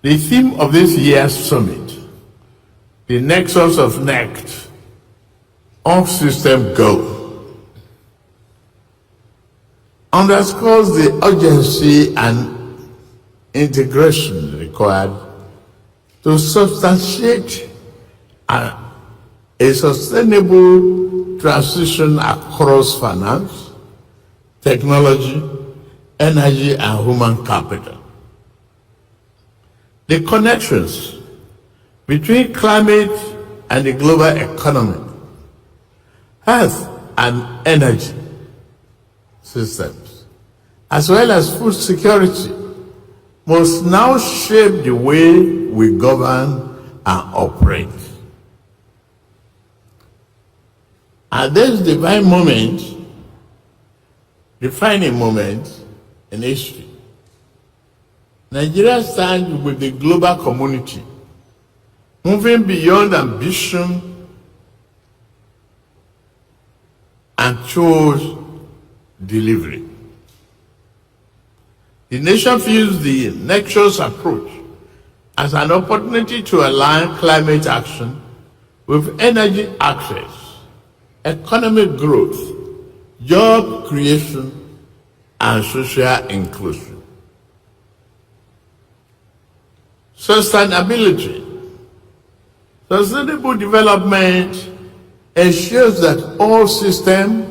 The theme of this year's summit, the nexus of NECT, off-system go, underscores the urgency and integration required to substantiate a sustainable transition across finance, technology, energy, and human capital. The connections between climate and the global economy, health and energy systems, as well as food security, must now shape the way we govern and operate. At this defining moment in history, Nigeria stands with the global community, moving beyond ambition and towards delivery. The nation views the nexus approach as an opportunity to align climate action with energy access, economic growth, job creation, and social inclusion. Sustainability. Sustainable development ensures that all systems,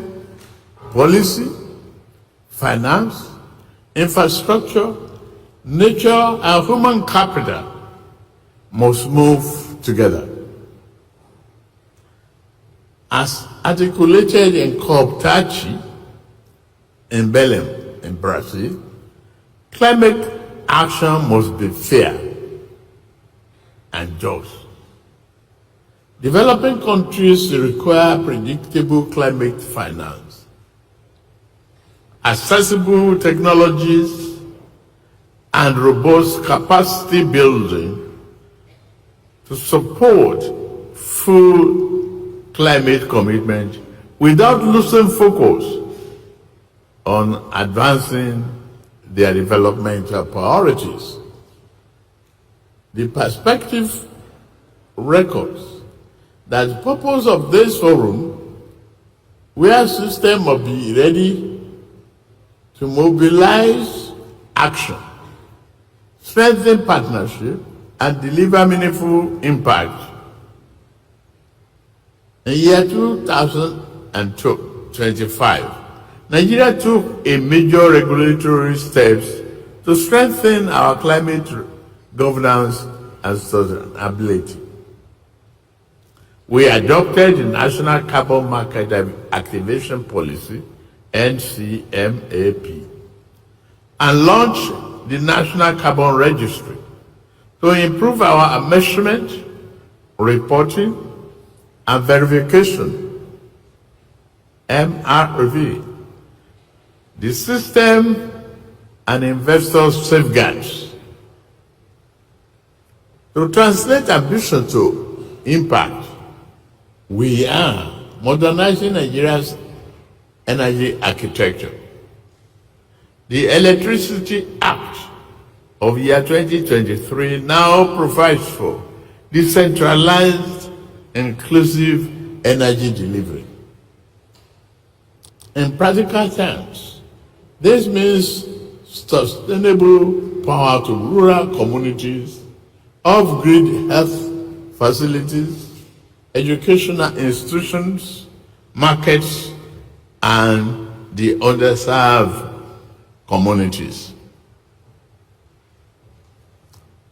policy, finance, infrastructure, nature, and human capital must move together. As articulated in COP30 in Belém, in Brazil, climate action must be fair and just. Developing countries require predictable climate finance, accessible technologies, and robust capacity building to support full climate commitment without losing focus on advancing their developmental priorities. The perspective records that the purpose of this forum, where systems must be ready to mobilize action, strengthen partnership, and deliver meaningful impact. In the year 2025, Nigeria took a major regulatory steps to strengthen our climate governance and sustainability. We adopted the National Carbon Market Activation Policy, NCMAP, and launched the National Carbon Registry to improve our measurement, reporting, and verification, MRV, the system and investor safeguards. To translate ambition to impact, we are modernizing Nigeria's energy architecture. The Electricity Act of year 2023 now provides for decentralized, inclusive energy delivery. In practical terms, this means sustainable power to rural communities, off-grid health facilities, educational institutions, markets, and the underserved communities.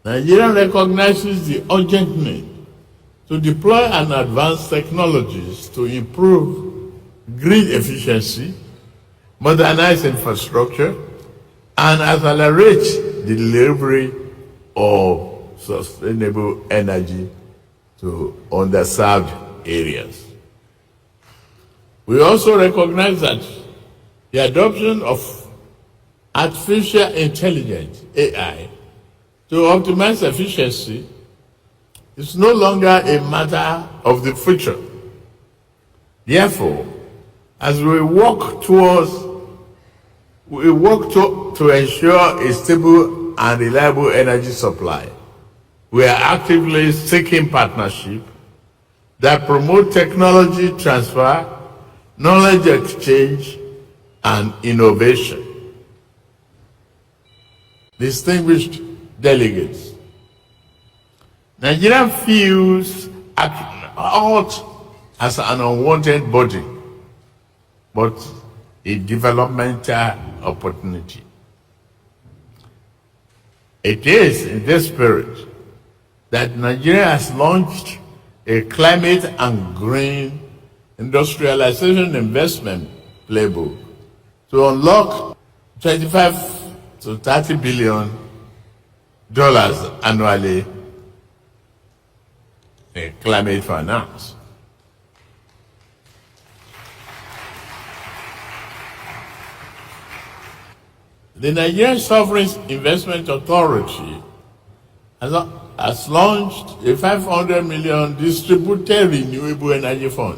Nigeria recognizes the urgent need to deploy and advance technologies to improve grid efficiency, modernize infrastructure, and accelerate the delivery of sustainable energy to underserved areas. We also recognize that the adoption of artificial intelligence, AI, to optimize efficiency is no longer a matter of the future. Therefore, as we work to ensure a stable and reliable energy supply we are actively seeking partnership that promote technology transfer, knowledge exchange, and innovation. Distinguished delegates, Nigeria feels out as an unwanted body, but a developmental opportunity. It is in this spirit that Nigeria has launched a climate and green industrialization investment playbook to unlock $25 to $30 billion annually in climate finance. The Nigerian Sovereign Investment Authority has launched a $500 million distributed renewable energy fund,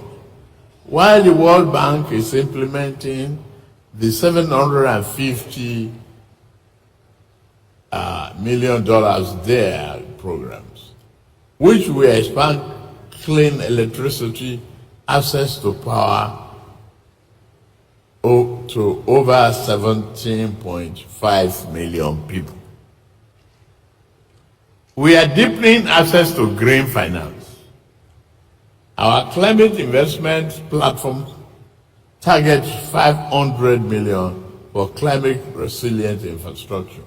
while the World Bank is implementing the $750 million their programs, which will expand clean electricity access to power to over 17.5 million people. We are deepening access to green finance. Our climate investment platform targets $500 million for climate resilient infrastructure,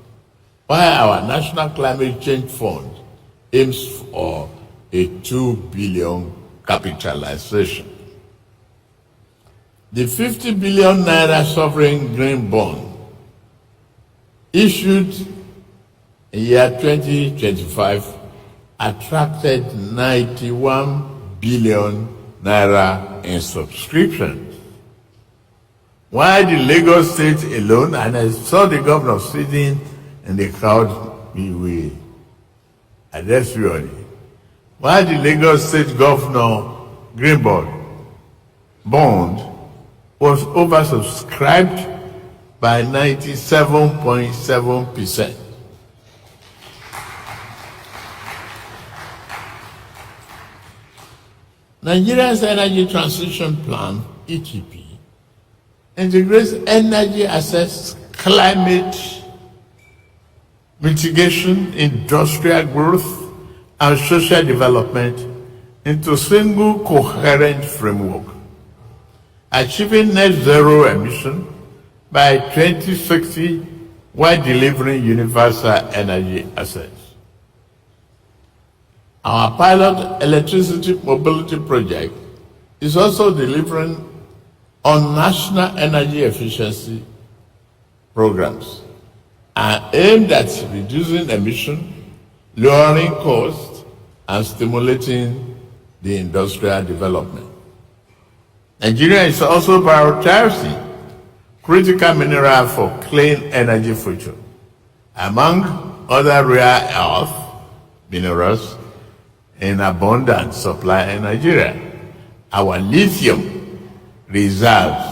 while our National Climate Change Fund aims for a $2 billion capitalization. The 50 billion naira sovereign green bond issued in year 2025 attracted 91 billion naira in subscriptions. While the Lagos State alone, and I saw the governor sitting in the crowd, we address you on it. While the Lagos State Governor Green Bond was oversubscribed by 97.7%. Nigeria's Energy Transition Plan, ETP, integrates energy access, climate mitigation, industrial growth, and social development into a single coherent framework, achieving net zero emission by 2060 while delivering universal energy access. Our pilot electricity mobility project is also delivering on national energy efficiency programs and aimed at reducing emission, lowering costs, and stimulating the industrial development. Nigeria is also prioritizing critical minerals for clean energy future. Among other rare earth minerals in abundant supply in Nigeria, our lithium reserves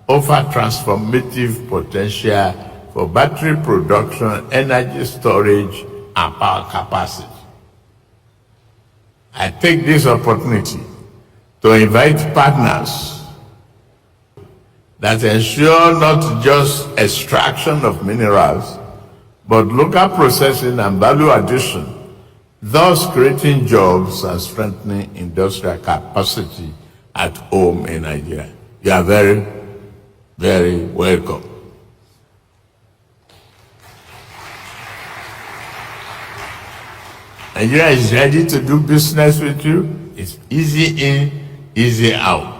offer transformative potential for battery production, energy storage, and power capacity. I take this opportunity to invite partners that ensure not just extraction of minerals, but local processing and value addition, thus creating jobs and strengthening industrial capacity at home in Nigeria. You are very, very welcome. Nigeria is ready to do business with you. It's easy in, easy out.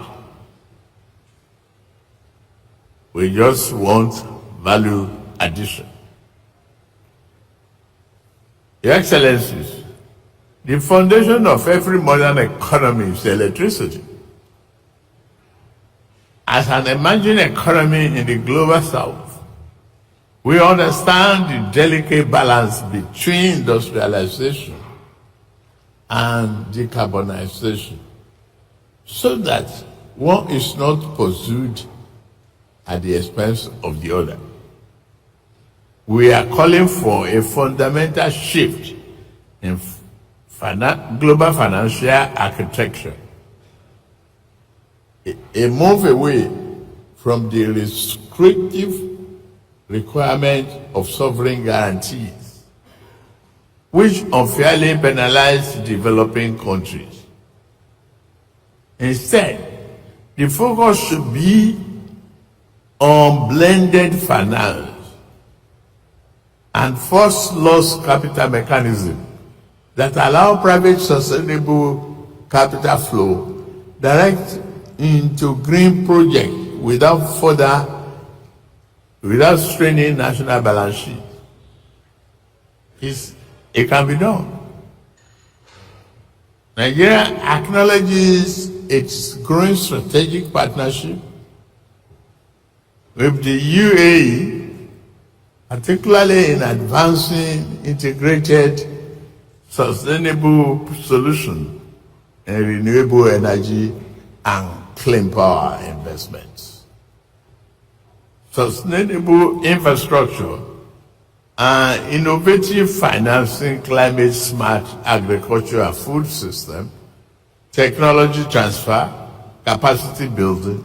We just want value addition. Your Excellencies, the foundation of every modern economy is electricity. As an emerging economy in the global south, we understand the delicate balance between industrialization and decarbonization, so that one is not pursued at the expense of the other. We are calling for a fundamental shift in global financial architecture, a move away from the restrictive requirement of sovereign guarantees, which unfairly penalize developing countries. Instead, the focus should be on blended finance and first loss capital mechanism that allow private sustainable capital flow direct into green projects without straining national balance sheet. It can be done. Nigeria acknowledges its growing strategic partnership with the UAE, particularly in advancing integrated sustainable solutions in renewable energy and clean power investments. Sustainable infrastructure and innovative financing, climate smart agriculture and food system, technology transfer, capacity building,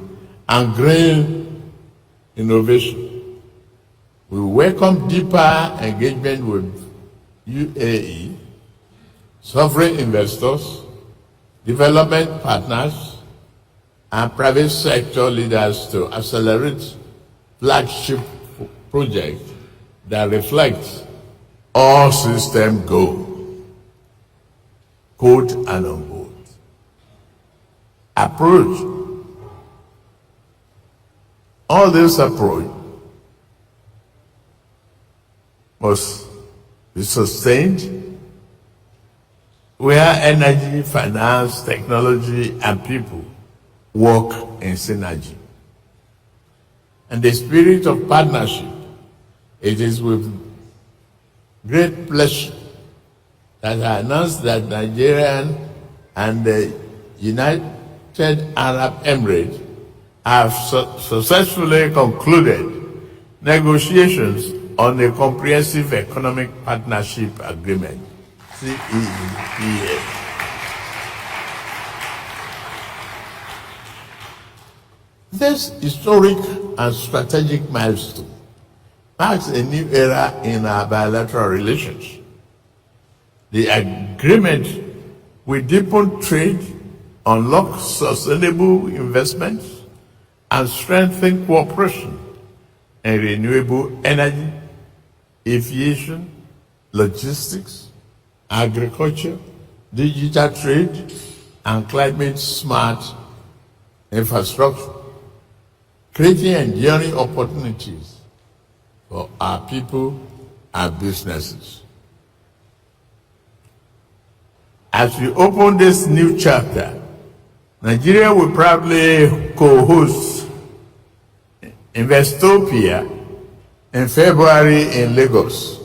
and green innovation. We welcome deeper engagement with UAE, sovereign investors, development partners, and private sector leaders to accelerate flagship projects that reflect all system goals, quote and unquote. Approach. All this approach must be sustained where energy, finance, technology, and people work in synergy. And the spirit of partnership, it is with great pleasure that I announce that Nigeria and the United Arab Emirates have successfully concluded negotiations on a comprehensive economic partnership agreement, CEPA. This historic and strategic milestone marks a new era in our bilateral relations. The agreement will deepen trade, unlock sustainable investments, and strengthen cooperation in renewable energy, aviation, logistics, agriculture, digital trade, and climate-smart infrastructure, creating enduring opportunities for our people and businesses. As we open this new chapter, Nigeria will proudly co-host Investopia in February in Lagos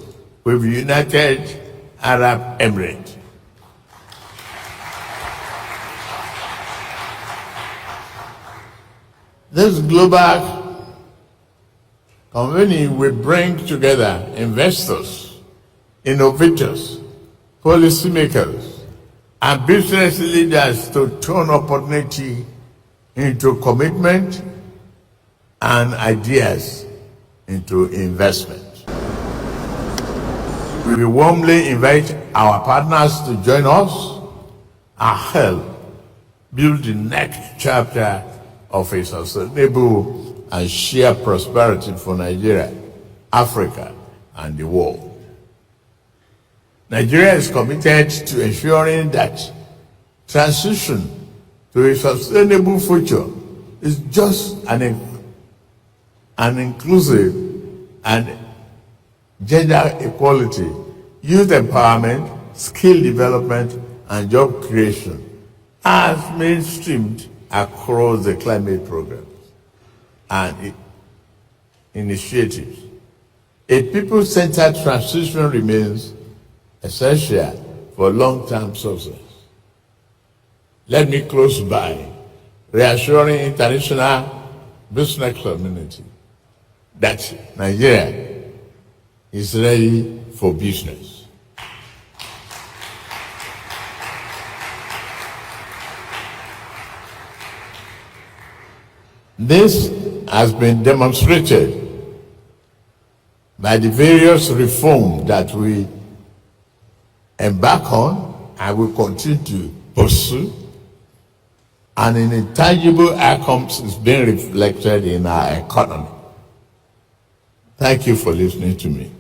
with the United Arab Emirates. This global convening will bring together investors, innovators, policymakers, and business leaders to turn opportunity into commitment and ideas into investment. We warmly invite our partners to join us and help build the next chapter of a sustainable and shared prosperity for Nigeria, Africa, and the world. Nigeria is committed to ensuring that transition to a sustainable future is just an inclusive and gender equality, youth empowerment, skill development, and job creation as mainstreamed across the climate programs and initiatives. A people-centered transition remains essential for long-term success. Let me close by reassuring international business community that Nigeria is ready for business. This has been demonstrated by the various reforms that we embark on and will continue to pursue, and in intangible outcomes is being reflected in our economy. Thank you for listening to me.